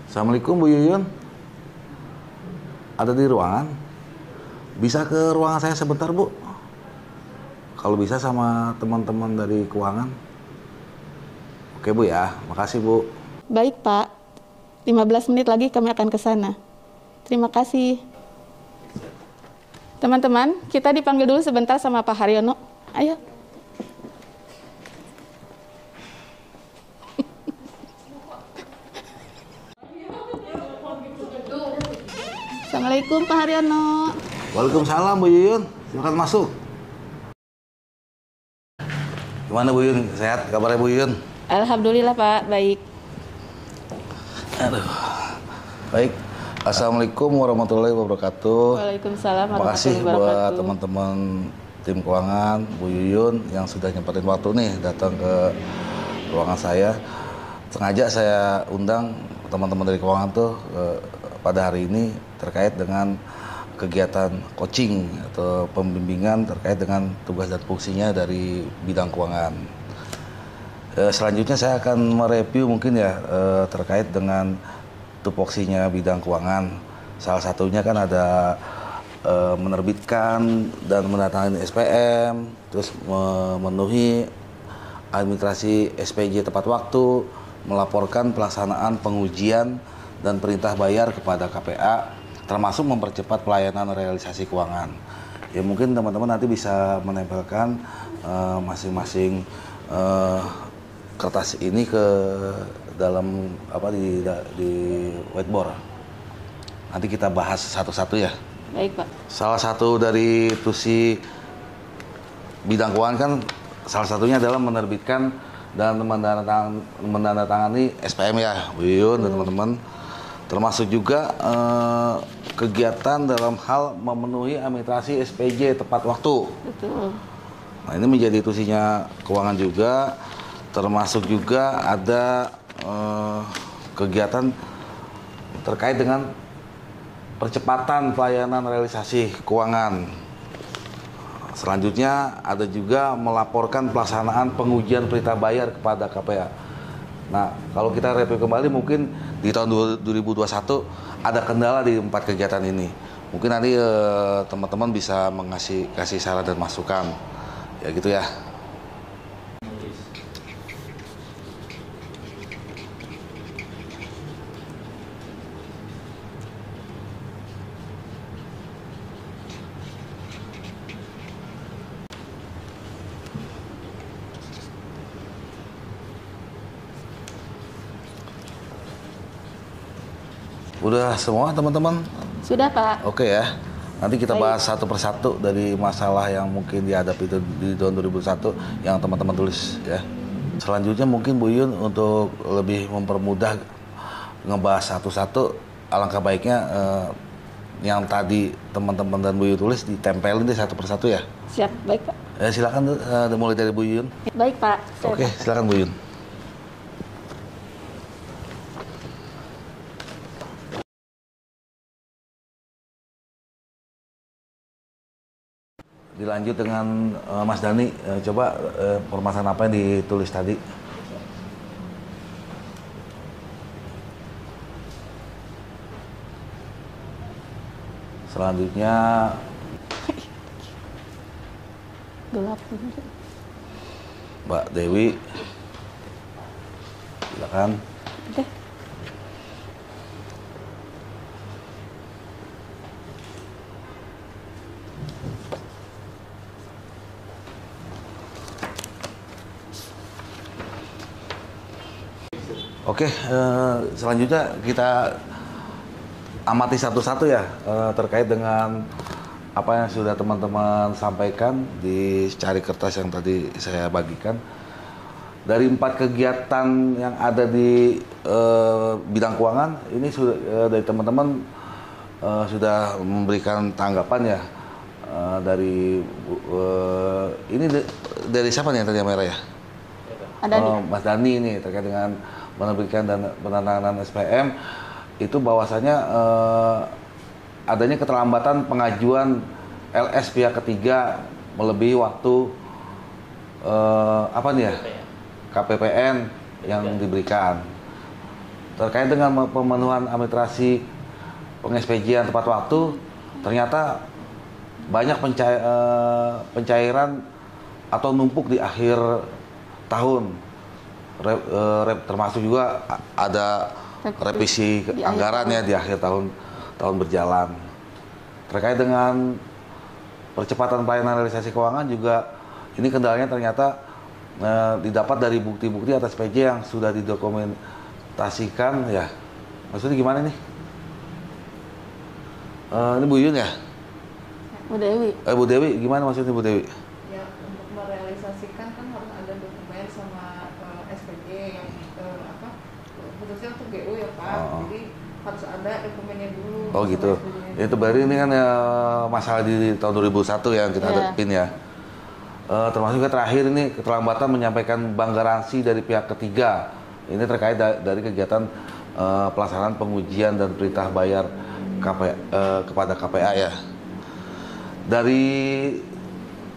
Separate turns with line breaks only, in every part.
Assalamualaikum Bu Yuyun. Ada di ruangan? Bisa ke ruangan saya sebentar Bu? Kalau bisa sama teman-teman dari keuangan. Oke Bu ya, makasih Bu.
Baik Pak, 15 menit lagi kami akan ke sana. Terima kasih. Teman-teman, kita dipanggil dulu sebentar sama Pak Haryono. Ayo. Assalamualaikum Pak Haryono.
Waalaikumsalam Bu Yuyun. Silakan masuk. Gimana Bu Yuyun? Sehat kabarnya Bu Yuyun?
Alhamdulillah Pak, baik.
Aduh. Baik. Assalamualaikum warahmatullahi wabarakatuh.
Waalaikumsalam
Terima kasih
warahmatullahi
buat
wabarakatuh.
teman-teman tim keuangan, Bu Yuyun yang sudah nyempetin waktu nih datang ke ruangan saya. Sengaja saya undang teman-teman dari keuangan tuh pada hari ini terkait dengan kegiatan coaching atau pembimbingan terkait dengan tugas dan fungsinya dari bidang keuangan. Selanjutnya saya akan mereview mungkin ya terkait dengan tupoksinya bidang keuangan. Salah satunya kan ada menerbitkan dan menandatangani SPM, terus memenuhi administrasi SPJ tepat waktu, melaporkan pelaksanaan pengujian dan perintah bayar kepada KPA, termasuk mempercepat pelayanan realisasi keuangan. Ya mungkin teman-teman nanti bisa menempelkan masing-masing kertas ini ke dalam di whiteboard. Nanti kita bahas satu-satu ya.
Baik Pak.
Salah satu dari tusi bidang keuangan kan salah satunya adalah menerbitkan dan menandatangani SPM ya, Bu Yuyun dan teman-teman. Termasuk juga kegiatan dalam hal memenuhi administrasi SPJ tepat waktu.
Betul.
Nah ini menjadi tusinya keuangan juga. Termasuk juga ada kegiatan terkait dengan percepatan pelayanan realisasi keuangan. Selanjutnya ada juga melaporkan pelaksanaan pengujian perintah bayar kepada KPA. Nah, kalau kita review kembali mungkin di tahun 2021 ada kendala di 4 kegiatan ini. Mungkin nanti teman-teman bisa kasih saran dan masukan. Ya gitu ya. Udah semua teman-teman?
Sudah Pak.
Oke ya. Nanti kita
Baik.
bahas satu persatu dari masalah yang mungkin dihadapi di tahun 2001 yang teman-teman tulis ya. Selanjutnya mungkin Bu Yun untuk lebih mempermudah ngebahas satu-satu, alangkah baiknya yang tadi teman-teman dan Bu Yun tulis ditempelin deh satu persatu ya.
Siap, baik Pak.
Silakan mulai dari Bu Yun.
Baik Pak.
Oke, silakan Bu Yun. Dilanjut dengan Mas Dani, coba permasalahan apa yang ditulis tadi? Selanjutnya
Gelap.
Mbak Dewi, silakan.
Oke.
Oke, selanjutnya kita amati satu-satu ya terkait dengan apa yang sudah teman-teman sampaikan di secari kertas yang tadi saya bagikan. Dari 4 kegiatan yang ada di bidang keuangan, ini sudah dari teman-teman sudah memberikan tanggapan ya. Dari ini dari siapa nih yang tadi yang merah ya?
Ada
Mas Dani ini terkait dengan menerbitkan dan penandatanganan SPM itu bahwasanya adanya keterlambatan pengajuan LS pihak ketiga melebihi waktu apa nih ya KPPN yang diberikan. terkait dengan pemenuhan administrasi peng-SPJ-an tepat waktu, ternyata banyak pencairan atau numpuk di akhir tahun. Termasuk juga ada revisi anggaran ya di akhir tahun berjalan. Terkait dengan percepatan pelayanan realisasi keuangan juga, ini kendalanya ternyata didapat dari bukti-bukti atas PJ yang sudah didokumentasikan ya. Maksudnya gimana nih? Ini Bu Yun ya?
Bu Dewi.
Bu Dewi, gimana maksudnya Bu Dewi?
Ya, untuk merealisasikan kan harus ada dokumen sama SPJ yang khususnya untuk GU ya Pak. Jadi harus ada dokumennya dulu.
Oh gitu. Itu berarti ini kan masalah di tahun 2001 yang kita hadapin ya. Termasuk juga terakhir ini keterlambatan menyampaikan bank garansi dari pihak ketiga. Ini terkait dari kegiatan pelaksanaan pengujian dan perintah bayar kepada KPA ya. Dari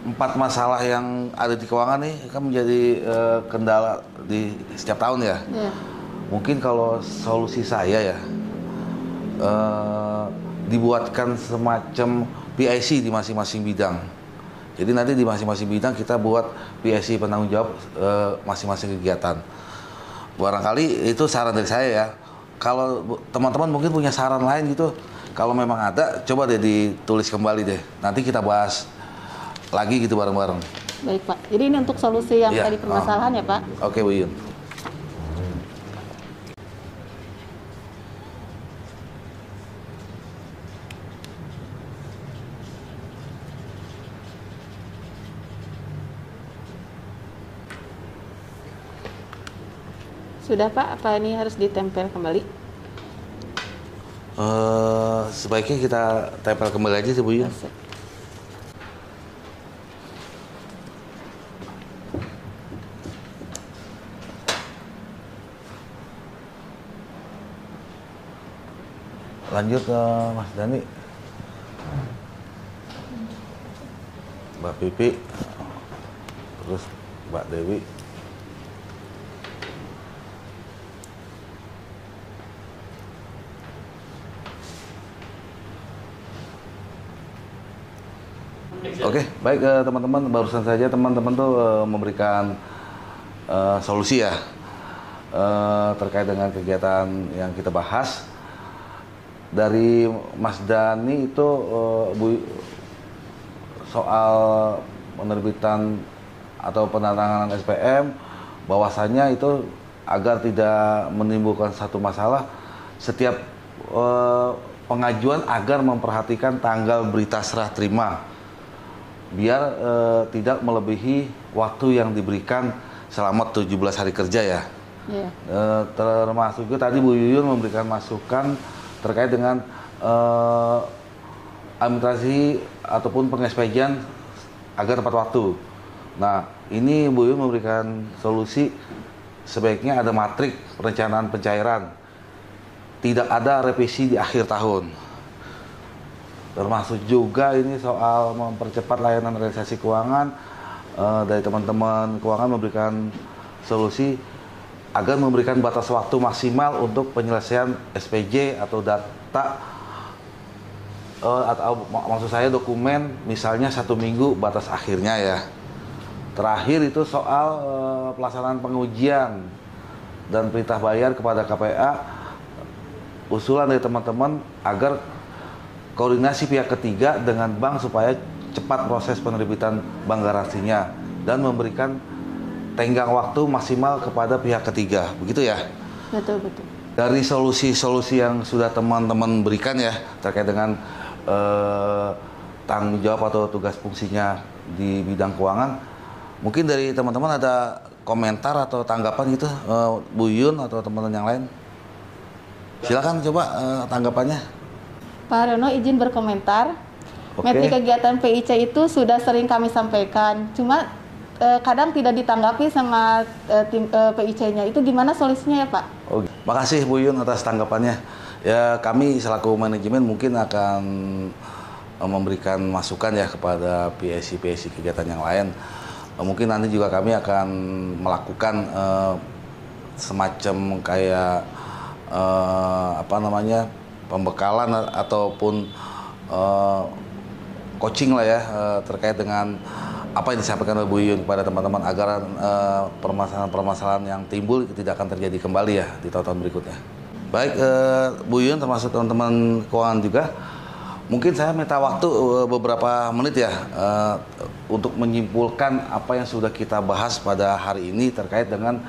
4 masalah yang ada di keuangan nih kan menjadi kendala di setiap tahun ya. Mungkin kalau solusi saya ya, dibuatkan semacam PIC di masing-masing bidang. Jadi nanti di masing-masing bidang kita buat PIC penanggung jawab masing-masing kegiatan. Barangkali itu saran dari saya ya. Kalau teman-teman mungkin punya saran lain gitu, kalau memang ada, coba deh ditulis kembali deh. Nanti kita bahas lagi gitu bareng-bareng.
Baik Pak. Jadi ini untuk solusi yang tadi permasalahan ya Pak?
Oke Bu Yun.
Sudah Pak, apa ini harus ditempel kembali?
Sebaiknya kita tempel kembali aja sih Bu Yun. Lanjut ke Mas Dani, Mbak Pipi, terus Mbak Dewi. Oke, baik teman-teman, barusan saja teman-teman tuh memberikan solusi ya terkait dengan kegiatan yang kita bahas. Dari Mas Dani itu soal penerbitan atau penandatanganan SPM, bahwasannya itu agar tidak menimbulkan satu masalah, setiap pengajuan agar memperhatikan tanggal berita serah terima, biar tidak melebihi waktu yang diberikan selama 17 hari kerja ya. Termasuk juga tadi Bu Yuyun memberikan masukan terkait dengan administrasi ataupun peng-SPJ-an agar tepat waktu. Nah, ini Bu Yuyun memberikan solusi sebaiknya ada matrik perencanaan pencairan, tidak ada revisi di akhir tahun. Termasuk juga ini soal mempercepat layanan realisasi keuangan, dari teman-teman keuangan memberikan solusi agar memberikan batas waktu maksimal untuk penyelesaian SPJ atau data, atau maksud saya dokumen, misalnya 1 minggu batas akhirnya ya. Terakhir itu soal pelaksanaan pengujian dan perintah bayar kepada KPA, usulan dari teman-teman agar koordinasi pihak ketiga dengan bank supaya cepat proses penerbitan bank garansinya dan memberikan tenggang waktu maksimal kepada pihak ketiga, begitu ya?
Betul, betul.
Dari solusi-solusi yang sudah teman-teman berikan ya terkait dengan tanggung jawab atau tugas fungsinya di bidang keuangan, mungkin dari teman-teman ada komentar atau tanggapan gitu, Bu Yun atau teman-teman yang lain? Silakan coba tanggapannya.
Pak Haryono izin berkomentar. Metrik kegiatan PIC itu sudah sering kami sampaikan, cuma kadang tidak ditanggapi sama tim PIC-nya. Itu gimana solusinya ya Pak?
Oh, makasih Bu Yun atas tanggapannya. Ya, kami selaku manajemen mungkin akan memberikan masukan ya kepada PIC kegiatan yang lain. Mungkin nanti juga kami akan melakukan semacam kayak apa namanya, pembekalan ataupun coaching lah ya, terkait dengan apa yang disampaikan oleh Bu Yuyun kepada teman-teman agar permasalahan-permasalahan yang timbul tidak akan terjadi kembali ya di tahun-tahun berikutnya. Baik, Bu Yuyun termasuk teman-teman keuangan juga, mungkin saya minta waktu beberapa menit ya untuk menyimpulkan apa yang sudah kita bahas pada hari ini terkait dengan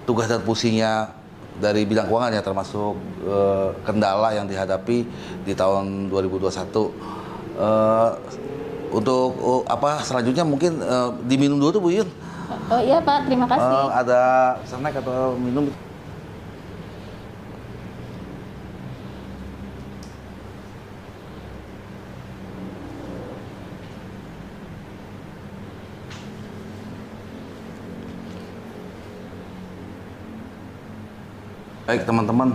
tugas dan fungsinya dari bidang keuangan ya, termasuk kendala yang dihadapi di tahun 2021. Untuk apa selanjutnya mungkin diminum dulu tuh Bu Yuyun.
Oh iya Pak, terima kasih.
Ada snack atau minum? Baik teman-teman,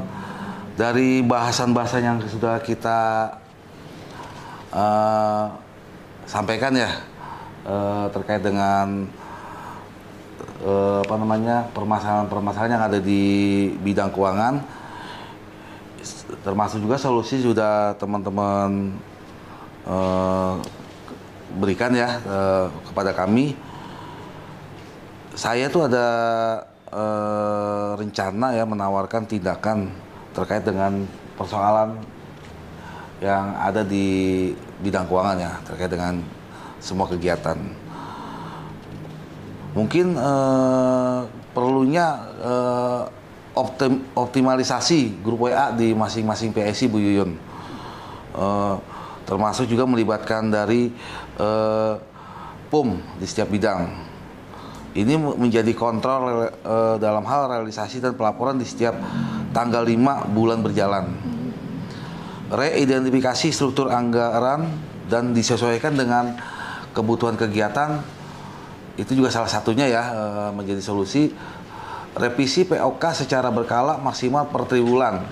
dari bahasan-bahasan yang sudah kita sampaikan ya, terkait dengan apa namanya, permasalahan-permasalahan yang ada di bidang keuangan, termasuk juga solusi sudah teman-teman berikan ya kepada kami. Saya tuh ada rencana ya menawarkan tindakan terkait dengan persoalan yang ada di bidang keuangan ya, terkait dengan semua kegiatan. Mungkin perlunya optimalisasi grup WA di masing-masing PSI Bu Yuyun, termasuk juga melibatkan dari PUM di setiap bidang. Ini menjadi kontrol dalam hal realisasi dan pelaporan di setiap tanggal 5 bulan berjalan. Reidentifikasi struktur anggaran dan disesuaikan dengan kebutuhan kegiatan, itu juga salah satunya ya menjadi solusi. Revisi POK secara berkala maksimal per triwulan,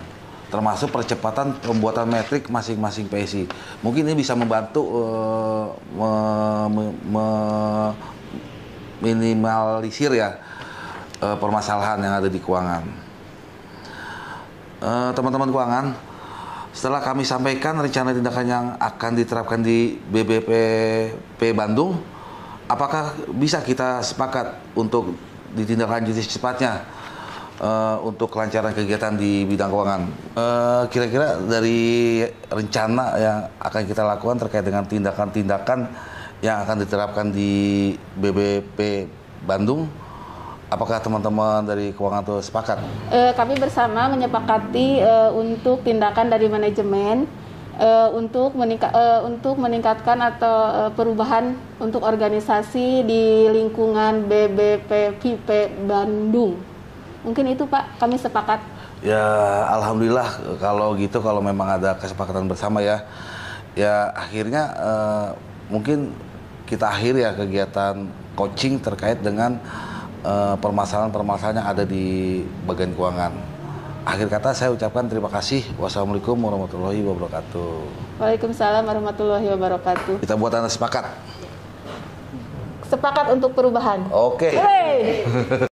termasuk percepatan pembuatan metrik masing-masing PSI. Mungkin ini bisa membantu minimalisir ya permasalahan yang ada di keuangan. Teman-teman keuangan, setelah kami sampaikan rencana tindakan yang akan diterapkan di BBPP Bandung, apakah bisa kita sepakat untuk ditindaklanjuti secepatnya untuk kelancaran kegiatan di bidang keuangan? Kira-kira dari rencana yang akan kita lakukan terkait dengan tindakan-tindakan yang akan diterapkan di BBP Bandung, apakah teman-teman dari keuangan itu sepakat?
Kami bersama menyepakati untuk tindakan dari manajemen untuk meningkatkan atau perubahan untuk organisasi di lingkungan BBPP Bandung. Mungkin itu Pak, kami sepakat.
Ya alhamdulillah kalau gitu, kalau memang ada kesepakatan bersama ya. Ya akhirnya mungkin kita akhir ya kegiatan coaching terkait dengan permasalahan-permasalahan yang ada di bagian keuangan. Akhir kata saya ucapkan terima kasih. Wassalamualaikum warahmatullahi wabarakatuh.
Waalaikumsalam warahmatullahi wabarakatuh.
Kita buat Anda sepakat.
Sepakat untuk perubahan.
Oke.
Hooray!